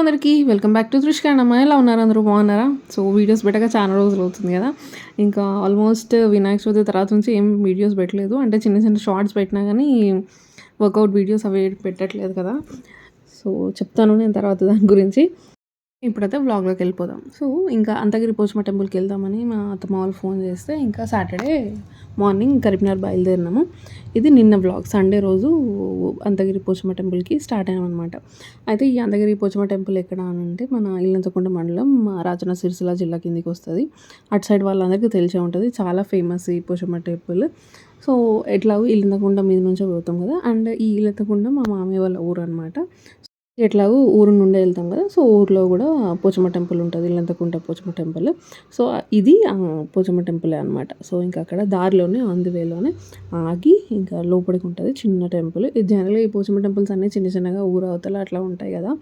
అందరికీ welcome back to Trishka and అమ్మాయి. ఎలా ఉన్నారు? అందరూ బాగున్నారా? సో వీడియోస్ పెట్టక చాలా రోజులు అవుతుంది కదా. ఇంకా ఆల్మోస్ట్ వినాయక చవితి తర్వాత నుంచి ఏం వీడియోస్ పెట్టలేదు. అంటే చిన్న చిన్న షార్ట్స్ పెట్టినా కానీ వర్కౌట్ వీడియోస్ అవి పెట్టట్లేదు కదా. సో చెప్తాను నేను తర్వాత దాని గురించి. ఇప్పుడైతే వ్లాగ్లోకి వెళ్ళిపోదాం. సో ఇంకా అంతగిరి పోచమ్మ టెంపుల్కి వెళ్దామని మా అత్తమ్మ వాళ్ళు ఫోన్ చేస్తే ఇంకా సాటర్డే మార్నింగ్ కరీంనగర్ బయలుదేరినాము. ఇది నిన్న వ్లాగ్. సండే రోజు అంతగిరి పోచమ్మ టెంపుల్కి స్టార్ట్ అయ్యామన్నమాట. అయితే ఈ అంతగిరి పోచమ్మ టెంపుల్ ఎక్కడ అని అంటే మన ఇల్లంతకుంట మండలం రాజన్న సిరిసిల్ల జిల్లా కిందికి వస్తుంది. అటు సైడ్ వాళ్ళందరికీ తెలిసే ఉంటుంది. చాలా ఫేమస్ ఈ పోచమ్మ టెంపుల్. సో ఎట్లాగో ఇల్లంతకుంట మీద నుంచే పోతాం కదా. అండ్ ఈ ఇల్లంతకుంట మా మామయ్య వాళ్ళ ఊరు అనమాట. ఎట్లాగో ఊరు నుండే వెళ్తాం కదా. సో ఊర్లో కూడా పోచమ్మ టెంపుల్ ఉంటుంది, ఇల్లంతకుంట పోచమ్మ టెంపుల్. సో ఇది పోచమ్మ టెంపులే అనమాట. సో ఇంకా అక్కడ దారిలోనే వేలోనే ఆగి ఇంకా లోపలికి ఉంటుంది చిన్న టెంపుల్. జనరల్గా ఈ పోచమ్మ టెంపుల్స్ అన్నీ చిన్న చిన్నగా ఊరు అవతల అట్లా ఉంటాయి కదా.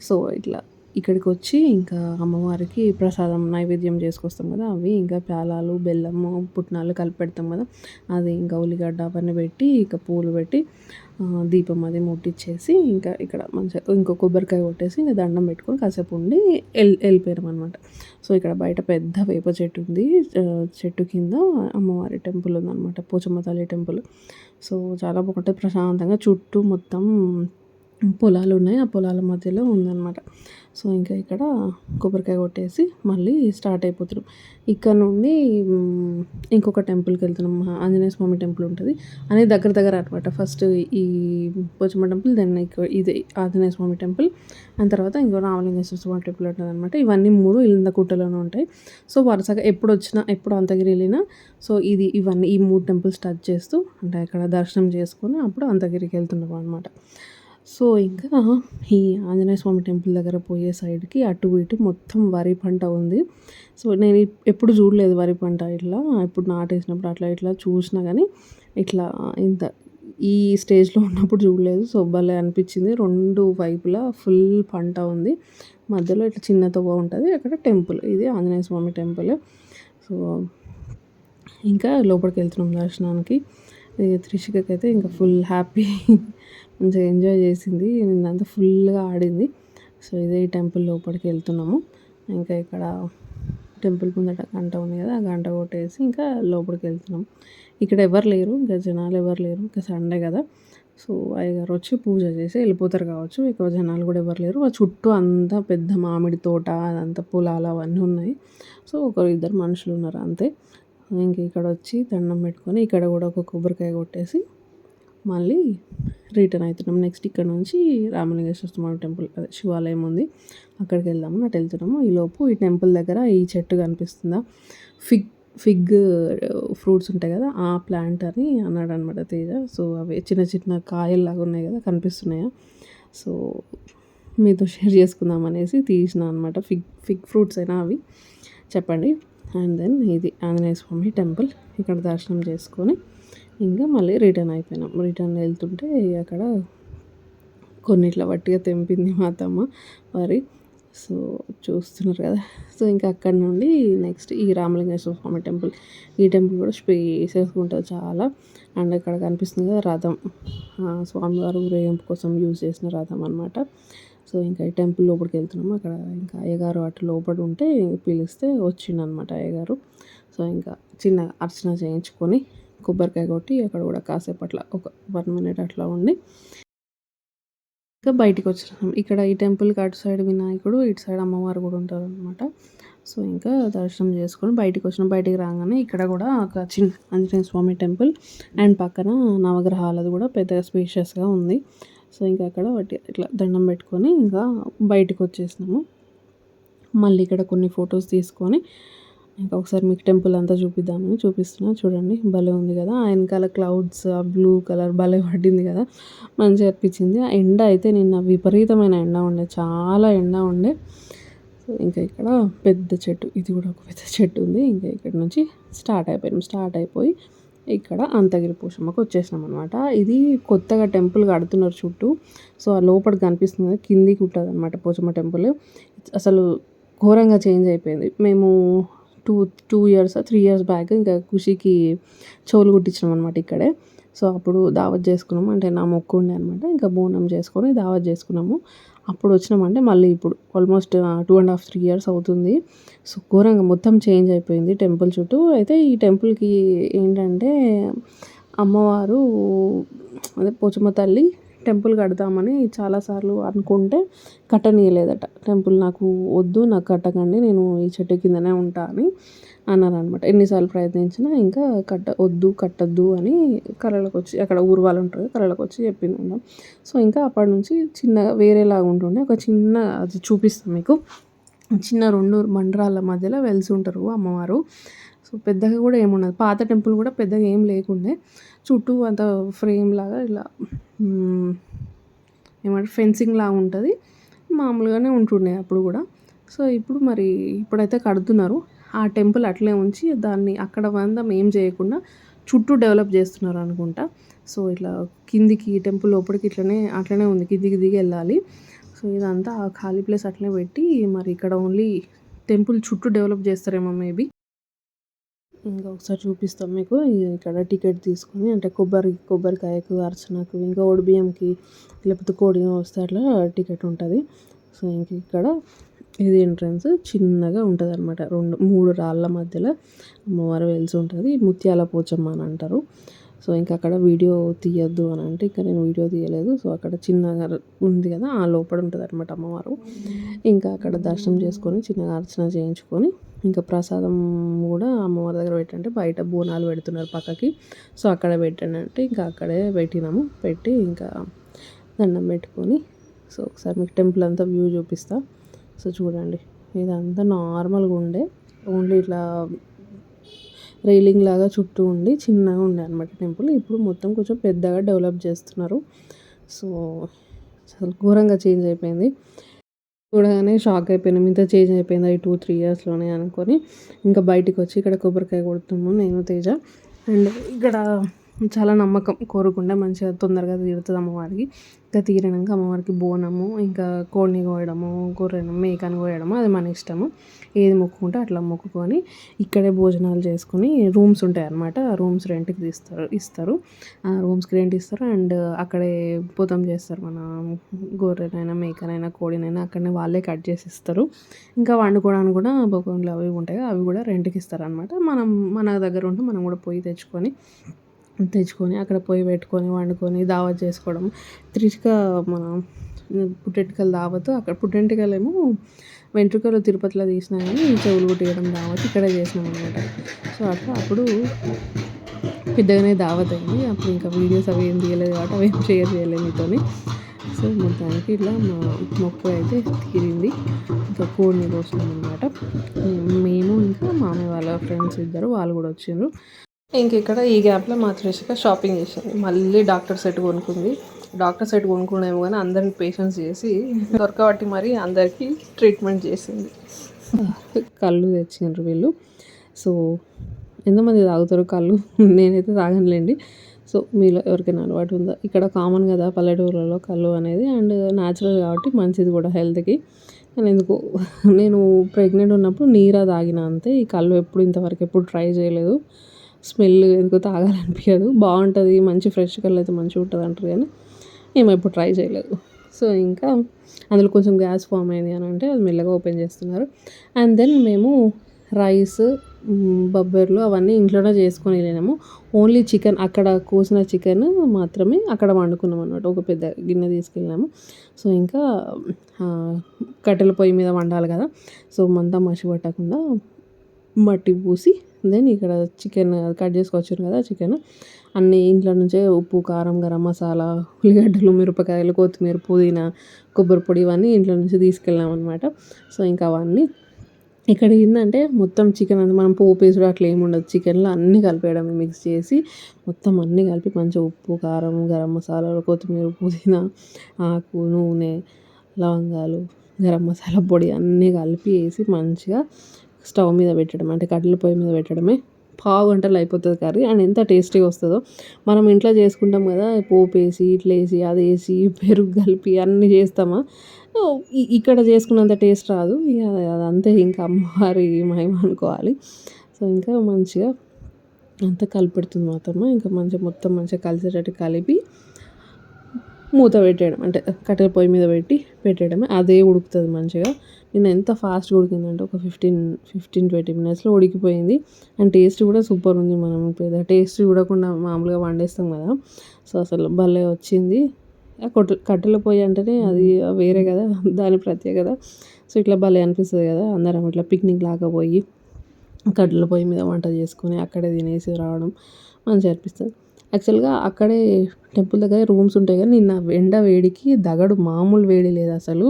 సో ఇట్లా ఇక్కడికి వచ్చి ఇంకా అమ్మవారికి ప్రసాదం నైవేద్యం చేసుకొస్తాం కదా. అవి ఇంకా ప్యాలాలు, బెల్లము, పుట్నాలు కలిపి పెడతాం కదా. అది ఇంకా ఉల్లిగడ్డ అవన్నీ పెట్టి ఇంకా పూలు పెట్టి దీపం అది ముట్టించేసి ఇంకా ఇక్కడ మంచిగా ఇంకో కొబ్బరికాయ కొట్టేసి ఇంకా దండం పెట్టుకొని కాసేపు ఉండి వెళ్ళిపోయాం అనమాట. సో ఇక్కడ బయట పెద్ద వేప చెట్టు ఉంది. చెట్టు కింద అమ్మవారి టెంపుల్ ఉందన్నమాట, పోచమ్మ తల్లి టెంపుల్. సో చాలా బాగుంటుంది ప్రశాంతంగా. చుట్టూ మొత్తం పొలాలు ఉన్నాయి, ఆ పొలాల మధ్యలో ఉందన్నమాట. సో ఇంకా ఇక్కడ కొబ్బరికాయ కొట్టేసి మళ్ళీ స్టార్ట్ అయిపోతున్నాం. ఇక్కడ నుండి ఇంకొక టెంపుల్కి వెళ్తున్నాం. ఆంజనేయ స్వామి టెంపుల్ ఉంటుంది అనేది దగ్గర దగ్గర అనమాట. ఫస్ట్ ఈ పోచమ్మ టెంపుల్, దెన్ ఇది ఆంజనేయ స్వామి టెంపుల్, అండ్ తర్వాత ఇంకో రామలింగేశ్వర స్వామి టెంపుల్ ఉంటుంది అనమాట. ఇవన్నీ 3 ఇల్లంతకుంటలోనే ఉంటాయి. సో వరుసగా ఎప్పుడు వచ్చినా ఎప్పుడు అంతగిరి వెళ్ళినా సో ఇవన్నీ ఈ 3 టెంపుల్స్ టచ్ చేస్తూ అంటే ఇక్కడ దర్శనం చేసుకొని అప్పుడు అంతగిరికి వెళ్తున్నాం అనమాట. సో ఇంకా ఈ ఆంజనేయ స్వామి టెంపుల్ దగ్గర పోయే సైడ్కి అటు ఇటు మొత్తం వరి పంట ఉంది. సో నేను ఎప్పుడు చూడలేదు వరి పంట ఇట్లా. ఎప్పుడు నాటేసినప్పుడు అట్లా ఇట్లా చూసినా కానీ ఇట్లా ఇంత ఈ స్టేజ్లో ఉన్నప్పుడు చూడలేదు. సో భలే అనిపించింది. 2 వైపులా ఫుల్ పంట ఉంది. మధ్యలో ఇట్లా చిన్న తవ్వ ఉంటుంది, అక్కడ టెంపుల్. ఇది ఆంజనేయ స్వామి టెంపుల్. సో ఇంకా లోపలికి వెళ్తున్నాం దర్శనానికి. త్రిషికకి అయితే ఇంకా ఫుల్ హ్యాపీ, మంచిగా ఎంజాయ్ చేసింది. నిన్నంతా ఫుల్గా ఆడింది. సో ఇదే ఈ టెంపుల్ లోపలికి వెళ్తున్నాము. ఇంకా ఇక్కడ టెంపుల్ ముందట గంట ఉంది కదా, ఆ గంట కొట్టేసి ఇంకా లోపలికి వెళ్తున్నాం. ఇక్కడ ఎవరు లేరు, ఇంకా జనాలు ఎవరు లేరు, ఇంకా సండే కదా. సో అయ్యగారు వచ్చి పూజ చేసి వెళ్ళిపోతారు కావచ్చు. ఇక్కడ జనాలు కూడా ఎవరు లేరు. ఆ చుట్టూ అంతా పెద్ద మామిడి తోట, అదంతా పొలాలు అవన్నీ ఉన్నాయి. సో 1-2 మనుషులు ఉన్నారు అంతే. ఇంక ఇక్కడ వచ్చి దండం పెట్టుకొని ఇక్కడ కూడా ఒక కొబ్బరికాయ కొట్టేసి మళ్ళీ రిటర్న్ అవుతున్నాం. నెక్స్ట్ ఇక్కడ నుంచి రామలింగేశ్వర స్వామి టెంపుల్, అదే శివాలయం ఉంది, అక్కడికి వెళ్దామని అటు వెళ్తున్నాము. ఈలోపు ఈ టెంపుల్ దగ్గర ఈ చెట్టు కనిపిస్తుందా, ఫిగ్ ఫ్రూట్స్ ఉంటాయి కదా, ఆ ప్లాంట్ అని అన్నాడు అనమాట తేజ. సో అవి చిన్న చిన్న కాయల్లాగా ఉన్నాయి కదా, కనిపిస్తున్నాయా. సో మీతో షేర్ చేసుకుందాం అనేసి తీసిన అనమాట. ఫిగ్ ఫ్రూట్స్ అయినా అవి చెప్పండి. అండ్ దెన్ ఇది ఆంజనేయ స్వామి టెంపుల్. ఇక్కడ దర్శనం చేసుకొని ఇంకా మళ్ళీ రిటర్న్ అయిపోయినాం. రిటర్న్ వెళ్తుంటే అక్కడ కొన్నిట్ల వట్టిగా తెంపింది మా అత్తమ్మ మరి. సో చూస్తున్నారు కదా. సో ఇంకా అక్కడ నుండి నెక్స్ట్ ఈ రామలింగేశ్వర స్వామి టెంపుల్. ఈ టెంపుల్ కూడా స్పేసెస్గా ఉంటుంది చాలా. అండ్ ఇక్కడ కనిపిస్తుంది కదా రథం, స్వామివారు ఊరేగింపు కోసం యూజ్ చేసిన రథం అనమాట. సో ఇంకా ఈ టెంపుల్ లోపలికి వెళ్తున్నాము. అక్కడ ఇంకా అయ్యగారు అటు లోపల ఉంటే పిలిస్తే వచ్చిండనమాట అయ్యగారు. సో ఇంకా చిన్న అర్చన చేయించుకొని కొబ్బరికాయ కొట్టి అక్కడ కూడా కాసేపు అట్లా ఒక 1 minute అట్లా ఉండి ఇంకా బయటికి వచ్చినాం. ఇక్కడ ఈ టెంపుల్కి అటు సైడ్ వినాయకుడు, ఇటు సైడ్ అమ్మవారు కూడా ఉంటారు అనమాట. సో ఇంకా దర్శనం చేసుకొని బయటికి వచ్చినాం. బయటికి రాగానే ఇక్కడ కూడా ఒక చిన్న ఆంజనేయ స్వామి టెంపుల్ అండ్ పక్కన నవగ్రహాలది కూడా పెద్దగా స్పేషియస్గా ఉంది. సో ఇంకా అక్కడ ఇట్లా దండం పెట్టుకొని ఇంకా బయటకు వచ్చేసినాము. మళ్ళీ ఇక్కడ కొన్ని ఫొటోస్ తీసుకొని ఇంకా ఒకసారి మీకు టెంపుల్ అంతా చూపిద్దామని చూపిస్తున్నా. చూడండి భలే ఉంది కదా. ఆ వెనకాల క్లౌడ్స్, ఆ బ్లూ కలర్ భలే పడింది కదా, మంచిగా అనిపించింది. ఆ ఎండ అయితే నిన్న విపరీతమైన ఎండ ఉండే, చాలా ఎండ ఉండే. సో ఇంకా ఇక్కడ పెద్ద చెట్టు, ఇది కూడా ఒక పెద్ద చెట్టు ఉంది. ఇంకా ఇక్కడ నుంచి స్టార్ట్ అయిపోయి ఇక్కడ అంతగిరి పోచమ్మకు వచ్చేసినాం అనమాట. ఇది కొత్తగా టెంపుల్ కడుతున్నారు చుట్టూ. సో ఆ లోపలికి కనిపిస్తుంది, కిందికి ఉంటుంది అనమాట పోచమ్మ టెంపుల్. అసలు ఘోరంగా చేంజ్ అయిపోయింది. మేము 2 years 3 years బ్యాక్ ఇంకా ఖుషికి చెవులు కుట్టించినాం అనమాట ఇక్కడే. సో అప్పుడు దావత్ చేసుకున్నాము. అంటే నా మొక్కు ఉండే అనమాట. ఇంకా బోనం చేసుకొని దావత్ చేసుకున్నాము. అప్పుడు వచ్చినామంటే మళ్ళీ ఇప్పుడు ఆల్మోస్ట్ 2.5, 3 ఇయర్స్ అవుతుంది. సో ఘోరంగా మొత్తం చేంజ్ అయిపోయింది టెంపుల్ చుట్టూ. అయితే ఈ టెంపుల్‌కి ఏంటంటే అమ్మవారు అదే పోచమ్మ తల్లి టెంపుల్ కడతామని చాలాసార్లు అనుకుంటే కట్టనీయలేదట. టెంపుల్ నాకు వద్దు, నాకు కట్టకండి, నేను ఈ చెట్టు కిందనే ఉంటా అని అన్నారనమాట. ఎన్నిసార్లు ప్రయత్నించినా ఇంకా కట్టొద్దు అని కలలోకి వచ్చి, అక్కడ ఊరు వాళ్ళు ఉంటారు, కలలోకి వచ్చి చెప్పిందంట. సో ఇంకా అప్పటి నుంచి చిన్నగా వేరేలాగా ఉంటుండే. ఒక చిన్న అది చూపిస్తాను మీకు. చిన్న 2 బండరాళ్ళ మధ్యలో వెలిసి ఉంటారు అమ్మవారు. సో పెద్దగా కూడా ఏముండదు. పాత టెంపుల్ కూడా పెద్దగా ఏం లేకుండే. చుట్టూ అంత ఫ్రేమ్ లాగా ఇలా ఏమంటారు ఫెన్సింగ్ లాగా ఉంటుంది. మామూలుగానే ఉంటుండే అప్పుడు కూడా. సో ఇప్పుడు మరి ఇప్పుడైతే కడుతున్నారు. ఆ టెంపుల్ అట్లే ఉంచి దాన్ని అక్కడ మందం ఏం చేయకుండా చుట్టూ డెవలప్ చేస్తున్నారు అనుకుంటా. సో ఇట్లా కిందికి టెంపుల్ లోపలికి అట్లనే ఉంది, కిందికి దిగి వెళ్ళాలి. సో ఇదంతా ఖాళీ ప్లేస్ అట్లనే పెట్టి మరి ఇక్కడ ఓన్లీ టెంపుల్ చుట్టూ డెవలప్ చేస్తారేమో మేబీ. ఇంకా ఒకసారి చూపిస్తాం మీకు. ఇక్కడ టికెట్ తీసుకొని అంటే కొబ్బరికాయకు, అర్చనకు, ఇంకా బియ్యంకి లేకపోతే కోడి వస్తే అట్లా టికెట్ ఉంటుంది. సో ఇంక ఇక్కడ ఇది ఎంట్రన్స్ చిన్నగా ఉంటుంది అనమాట. 3 రాళ్ళ మధ్యలో అమ్మవారు వెలిసి ఉంటుంది. ముత్యాల పోచమ్మ అని అంటారు. సో ఇంకా అక్కడ వీడియో తీయొద్దు అని అంటే ఇంకా నేను వీడియో తీయలేదు. సో అక్కడ చిన్నగా ఉంది కదా, ఆ లోపల ఉంటుంది అనమాట అమ్మవారు. ఇంకా అక్కడ దర్శనం చేసుకొని చిన్నగా అర్చన చేయించుకొని ఇంకా ప్రసాదం కూడా అమ్మవారి దగ్గర పెట్టంటే బయట బోనాలు పెడుతున్నారు పక్కకి. సో అక్కడ పెట్టండి అంటే ఇంకా అక్కడే పెట్టినాము. పెట్టి ఇంకా దండం పెట్టుకొని సో ఒకసారి మీకు టెంపుల్ అంతా వ్యూ చూపిస్తా. సో చూడండి, ఇదంతా నార్మల్గా ఉండే, ఓన్లీ ఇట్లా రైలింగ్ లాగా చుట్టూ ఉండి చిన్నగా ఉండే అనమాట టెంపుల్. ఇప్పుడు మొత్తం కొంచెం పెద్దగా డెవలప్ చేస్తున్నారు. సో అసలు ఘోరంగా చేంజ్ అయిపోయింది. చూడగానే షాక్ అయిపోయినాం, ఇంత చేంజ్ అయిపోయిందా ఈ 2-3 ఇయర్స్లోనే అనుకొని. ఇంకా బయటికి వచ్చి ఇక్కడ కొబ్బరికాయ కొడుతున్నాము నేను, తేజ. అండ్ ఇక్కడ చాలా నమ్మకం కోరుకుంటే మంచిగా తొందరగా తీరుతుంది అమ్మవారికి. ఇంకా తీరినాక అమ్మవారికి బోనము, ఇంకా కోడిని కోయడము, గొర్రెను మేకని కోయడము అది మన ఇష్టము. ఏది మొక్కుకుంటే అట్లా మొక్కుకొని ఇక్కడే భోజనాలు చేసుకొని రూమ్స్ ఉంటాయి అన్నమాట. ఆ రూమ్స్ రెంట్కి ఇస్తారు. ఆ రూమ్స్కి రెంట్ ఇస్తారు. అండ్ అక్కడే పోతం చేస్తారు. మన గొర్రెనైనా మేకనైనా కోడినైనా అక్కడనే వాళ్ళే కట్ చేసి ఇస్తారు. ఇంకా వండుకోవడానికి కూడా బొగ్గులు అవి ఉంటాయి, అవి కూడా రెంట్కి ఇస్తారు అనమాట. మన దగ్గర ఉంటే మనం కూడా పొయ్యి తెచ్చుకొని అక్కడ పొయ్యి పెట్టుకొని వండుకొని దావత్ చేసుకోవడం. త్రిచిక మన పుట్టెంటికలు దావత్, అక్కడ పుట్టెంటికలేమో వెంట్రుకలు తిరుపతిలో తీసినా కానీ చెవులు కుట్టేయడం దావత్ ఇక్కడే చేసినాం అనమాట. సో అట్లా అప్పుడు పెద్దగానే దావత్ అయింది. అప్పుడు ఇంకా వీడియోస్ అవి ఏం తీయలేదు కాబట్టి అవి ఏం షేర్ చేయలేదు మీతోని. సో మొత్తానికి ఇట్లా మా మొక్కు అయితే తీరింది. ఇంకా కోడిని కోసినాం అనమాట. మేము ఇంకా మామయ్య వాళ్ళ ఫ్రెండ్స్ ఇద్దరు వాళ్ళు కూడా వచ్చిండ్రు. ఇంక ఇక్కడ ఈ గ్యాప్లో మా త్రిషిక షాపింగ్ చేసింది. మళ్ళీ డాక్టర్ సెట్ కొనుక్కుంది. డాక్టర్ సెట్ కొనుక్కునేమో కానీ అందరిని పేషెంట్స్ చేసి దొరకబట్టి మరి అందరికీ ట్రీట్మెంట్ చేసింది. కళ్ళు తెచ్చిండ్రు వీళ్ళు. సో ఎంతమంది తాగుతారు కళ్ళు? నేనైతే తాగనులేండి. సో మీలో ఎవరికైనా అలవాటు ఉందా? ఇక్కడ కామన్ కదా పల్లెటూర్లలో కళ్ళు అనేది, అండ్ న్యాచురల్ కాబట్టి మంచిది కూడా హెల్త్కి. కానీ ఎందుకు నేను ప్రెగ్నెంట్ ఉన్నప్పుడు నీరా తాగిన అంతే. ఈ కళ్ళు ఇంతవరకు ట్రై చేయలేదు. స్మెల్ ఎందుకో తాగాలనిపించదు. బాగుంటుంది, మంచి ఫ్రెష్ కళ్ళు అయితే మంచిగా ఉంటుంది అంటారు కానీ మేము ఎప్పుడు ట్రై చేయలేదు. సో ఇంకా అందులో కొంచెం గ్యాస్ ఫామ్ అయింది అని అంటే అది మెల్లగా ఓపెన్ చేస్తున్నారు. అండ్ దెన్ మేము రైస్, బొబ్బర్లు అవన్నీ ఇంట్లోనే చేసుకొని వెళ్ళినాము. ఓన్లీ చికెన్, అక్కడ కోసిన చికెన్ మాత్రమే అక్కడ వండుకున్నాం అన్నమాట. ఒక పెద్ద గిన్నె తీసుకెళ్ళినాము. సో ఇంకా కట్టెల పొయ్యి మీద వండాలి కదా, సో మంట మసి పట్టకుండా మట్టి పూసి దెన్ ఇక్కడ చికెన్ కట్ చేసుకొచ్చారు కదా, చికెన్ అన్నీ ఇంట్లో నుంచే ఉప్పు, కారం, గరం మసాలా, ఉల్లిగడ్డలు, మిరపకాయలు, కొత్తిమీర, పుదీనా, కొబ్బరి పొడి ఇవన్నీ ఇంట్లో నుంచి తీసుకెళ్ళాం అనమాట. సో ఇంకా అవన్నీ ఇక్కడ ఏంటంటే మొత్తం చికెన్ అంటే మనం పోపేసుడు అట్లా ఏమి ఉండదు. చికెన్లో అన్నీ కలిపేయడం, మిక్స్ చేసి మొత్తం అన్నీ కలిపి మంచిగా ఉప్పు, కారం, గరం మసాలాలు, కొత్తిమీర, పుదీనా ఆకు, నూనె, లవంగాలు, గరం మసాలా పొడి అన్నీ కలిపి వేసి మంచిగా స్టవ్ మీద పెట్టడం, అంటే కట్టెల పొయ్యి మీద పెట్టడమే. పావు గంటలు అయిపోతుంది కర్రీ. అండ్ ఎంత టేస్టీగా వస్తుందో. మనం ఇంట్లో చేసుకుంటాం కదా, పోపు వేసి ఇట్లా వేసి అది వేసి పెరుగు కలిపి అన్నీ చేస్తామా, ఇక్కడ చేసుకున్నంత టేస్ట్ రాదు. ఇక అదంతే, ఇంకా అమ్మవారి మహిమ అనుకోవాలి. సో ఇంకా మంచిగా అంతా కలిపెడుతుంది మా అత్తమ్మ. ఇంకా మంచిగా మొత్తం మంచిగా కలిసేటట్టు కలిపి మూత పెట్టేయడం, అంటే కట్టెల పొయ్యి మీద పెట్టేయడమే, అదే ఉడుకుతుంది మంచిగా. నేను ఎంత ఫాస్ట్గా ఉడికిందంటే ఒక 15-20 మినిట్స్లో ఉడికిపోయింది. అండ్ టేస్ట్ కూడా సూపర్ ఉంది. మనం టేస్ట్ చూడకుండా మామూలుగా వండేస్తాం కదా, సో అసలు భలే వచ్చింది. కట్టెల పొయ్యి అంటేనే అది వేరే కదా, దాని ప్రత్యేకత. సో ఇట్లా భలే అనిపిస్తుంది కదా, అందరం ఇట్లా పిక్నిక్ లాగా పోయి కట్టెల పొయ్యి మీద వంట చేసుకొని అక్కడే తినేసి రావడం మంచిగా అనిపిస్తుంది. యాక్చువల్గా అక్కడే టెంపుల్ దగ్గర రూమ్స్ ఉంటాయి, కానీ నిన్న ఎండ వేడికి దగడు మామూలు వేడి లేదు అసలు.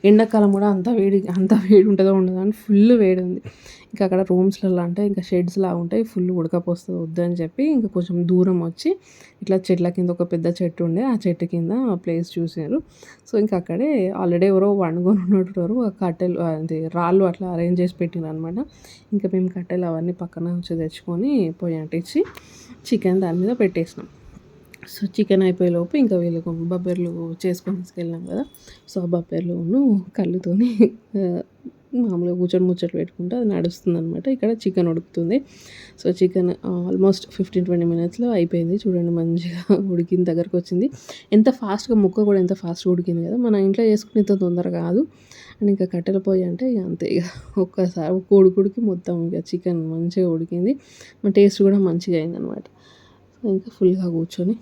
ఎండాకాలం కూడా అంత వేడి ఉంటుందో ఉండదో అని ఫుల్ వేడి ఉంది. ఇంకా అక్కడ రూమ్స్లలో అంటే ఇంకా షెడ్స్ లాగా ఉంటాయి, ఫుల్ ఉడకపోస్తుంది వద్దని చెప్పి ఇంకా కొంచెం దూరం వచ్చి ఇట్లా చెట్ల కింద ఒక పెద్ద చెట్టు ఉండే, ఆ చెట్టు కింద ప్లేస్ చూసారు. సో ఇంకా అక్కడే ఆల్రెడీ ఎవరో వండుకొని ఉన్నట్టు ఆ కట్టెలు అది రాళ్ళు అట్లా అరేంజ్ చేసి పెట్టినారు అనమాట. ఇంకా మేము కట్టెలు అవన్నీ పక్కన నుంచి తెచ్చుకొని పొయ్యి అంటించి చికెన్ దాని మీద పెట్టేసినాం. సో చికెన్ అయిపోయేలోపు ఇంకా వీళ్ళకు బబ్బెర్లు చేసుకొని తీసుకెళ్ళినాం కదా, సో ఆ బబ్బెర్లు కళ్ళుతోని మామూలుగా కూర్చొని ముచ్చట్లు పెట్టుకుంటే అది నడుస్తుంది అనమాట. ఇక్కడ చికెన్ ఉడుకుతుంది. సో చికెన్ ఆల్మోస్ట్ 15-20 మినిట్స్లో అయిపోయింది. చూడండి మంచిగా ఉడికిన దగ్గరకు వచ్చింది. ఎంత ఫాస్ట్గా ముక్క కూడా ఎంత ఫాస్ట్గా ఉడికింది కదా, మన ఇంట్లో చేసుకునే ఇంత తొందర కాదు. అండ్ ఇంకా కట్టెల పొయ్యి అంటే ఇక అంతే, ఇక ఒక్కసారి ఒక్క ఉడుకుడికి మొత్తం ఇక చికెన్ మంచిగా ఉడికింది. మన టేస్ట్ కూడా మంచిగా అయిందనమాట. ఇంకా ఫుల్గా కూర్చొని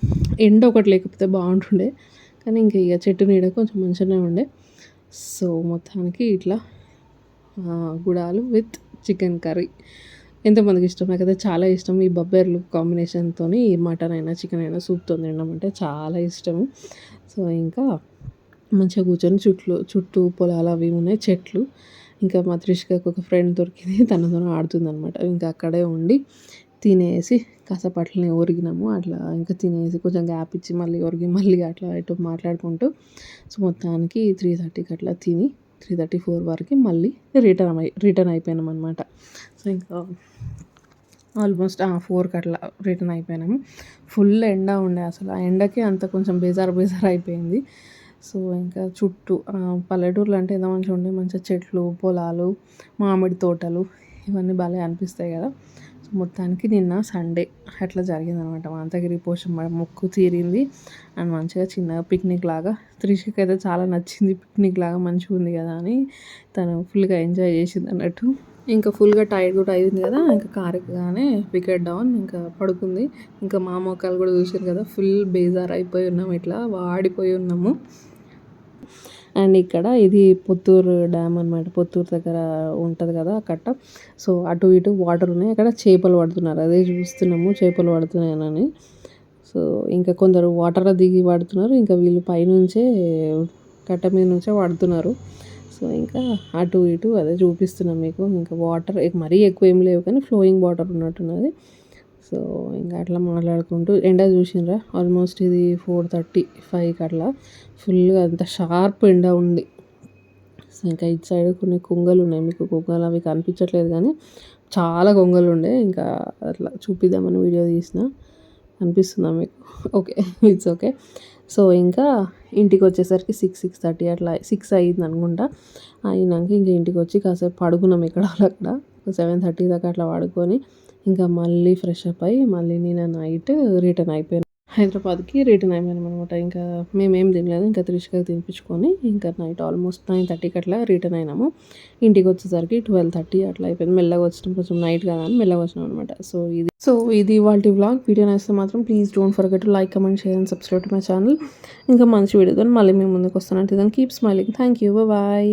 ఎండ ఒకటి లేకపోతే బాగుంటుండే, కానీ ఇక చెట్టు నీడ కొంచెం మంచిగానే ఉండే. సో మొత్తానికి ఇట్లా గుడాలు విత్ చికెన్ కర్రీ ఎంతమందికి ఇష్టం, నాకైతే చాలా ఇష్టం. ఈ బబ్బెర్లు కాంబినేషన్తో మటన్ అయినా చికెన్ అయినా సూప్తో తినడం అంటే చాలా ఇష్టము. సో ఇంకా మంచిగా కూర్చొని చుట్టూ పొలాలు అవి ఉన్నాయి, చెట్లు. ఇంకా మా త్రిష్కకు ఒక ఫ్రెండ్ దొరికింది, తనతో ఆడుతుందనమాట. ఇంకా అక్కడే ఉండి తినేసి కాసేపట్లనే ఒరిగినాము. అట్లా ఇంకా తినేసి కొంచెం గ్యాప్ ఇచ్చి మళ్ళీ ఒరిగి మళ్ళీ అట్లా ఇటు మాట్లాడుకుంటూ సో మొత్తానికి 3:30కి అట్లా తిని 3:34 వరకు మళ్ళీ రిటర్న్ అయిపోయినాం అనమాట. సో ఇంకా ఆల్మోస్ట్ 4కి అట్లా రిటర్న్ అయిపోయినాము. ఫుల్ ఎండ ఉండే అసలు, ఆ ఎండకి అంత కొంచెం బేజారు అయిపోయింది. సో ఇంకా చుట్టూ పల్లెటూర్లు అంటే ఎంత మంచిగా ఉండే, మంచిగా చెట్లు, పొలాలు, మామిడి తోటలు ఇవన్నీ భలే అనిపిస్తాయి కదా. సో మొత్తానికి నిన్న సండే అట్లా జరిగిందనమాట. మాంతగిరి పోషమ్మ మొక్కు తీరింది. అండ్ మంచిగా చిన్నగా పిక్నిక్ లాగా, త్రిషకి అయితే చాలా నచ్చింది. పిక్నిక్ లాగా మంచిగా ఉంది కదా అని తను ఫుల్గా ఎంజాయ్ చేసింది అన్నట్టు. ఇంకా ఫుల్గా టైర్డ్ కూడా అయింది కదా, ఇంకా కార్ ఎక్కగానే వికెట్ డౌన్ ఇంకా పడుకుంది. ఇంకా మా మొక్కలు కూడా చూసారు కదా, ఫుల్ బేజార్ అయిపోయి ఉన్నాము, ఇట్లా వాడిపోయి ఉన్నాము. అండ్ ఇక్కడ ఇది పుత్తూరు డ్యామ్ అనమాట. పుత్తూరు దగ్గర ఉంటుంది కదా కట్ట. సో అటు ఇటు వాటర్ ఉన్నాయి, అక్కడ చేపలు పడుతున్నారు, అదే చూస్తున్నాము చేపలు పడుతున్నాయని. సో ఇంకా కొందరు వాటర్లో దిగి పడుతున్నారు, ఇంకా వీళ్ళు పైనుంచే కట్ట మీద నుంచే పడుతున్నారు. సో ఇంకా అటు ఇటు అదే చూపిస్తున్నాం మీకు. ఇంకా వాటర్ మరీ ఎక్కువ ఏం లేవు, కానీ ఫ్లోయింగ్ వాటర్ ఉన్నట్టున్నది. సో ఇంకా అట్లా మాట్లాడుకుంటూ ఎండ చూసినరా, ఆల్మోస్ట్ ఇది 4:35కి అట్లా ఫుల్గా అంత షార్ప్ ఎండ ఉంది. సో ఇంకా ఇటు సైడ్ కొన్ని కొంగలు ఉన్నాయి, మీకు కొంగలు అవి కనిపించట్లేదు కానీ చాలా కొంగలు ఉండే. ఇంకా అట్లా చూపిద్దామని వీడియో తీసిన, అనిపిస్తుందా మీకు? Okay, it's okay. సో ఇంకా ఇంటికి వచ్చేసరికి 6:30 అట్లా 6 అయింది అనుకుంటా. అయినాక ఇంకా ఇంటికి వచ్చి కాసేపు పడుకున్నాం ఇక్కడ అక్కడ, 7:30 దాకా అట్లా పడుకొని ఇంకా మళ్ళీ ఫ్రెష్ అప్ అయ్యి మళ్ళీ నేను నైట్ రిటర్న్ అయిపోయాను, హైదరాబాద్కి రిటర్న్ అయిపోయాను అనమాట. ఇంకా మేమేం తినలేదు, ఇంకా త్రిష్కకి తినిపించుకొని ఇంకా నైట్ ఆల్మోస్ట్ 9:30కి అట్లా రిటర్న్ అయినాము. ఇంటికి వచ్చేసరికి 12:30 అట్లా అయిపోయింది. మెల్లగా వచ్చినాం, కొంచెం నైట్ కదా అని మెల్లగా వచ్చినాం అనమాట. సో ఇది వాళ్ళ వ్లాగ్. వీడియో నచ్చితే మాత్రం please don't forget to like, comment, share and subscribe to my channel. ఇంకా మంచి వీడియోతో మళ్ళీ మేము ముందుకు వస్తానంటే దాన్ని keep smiling. Thank you, bye.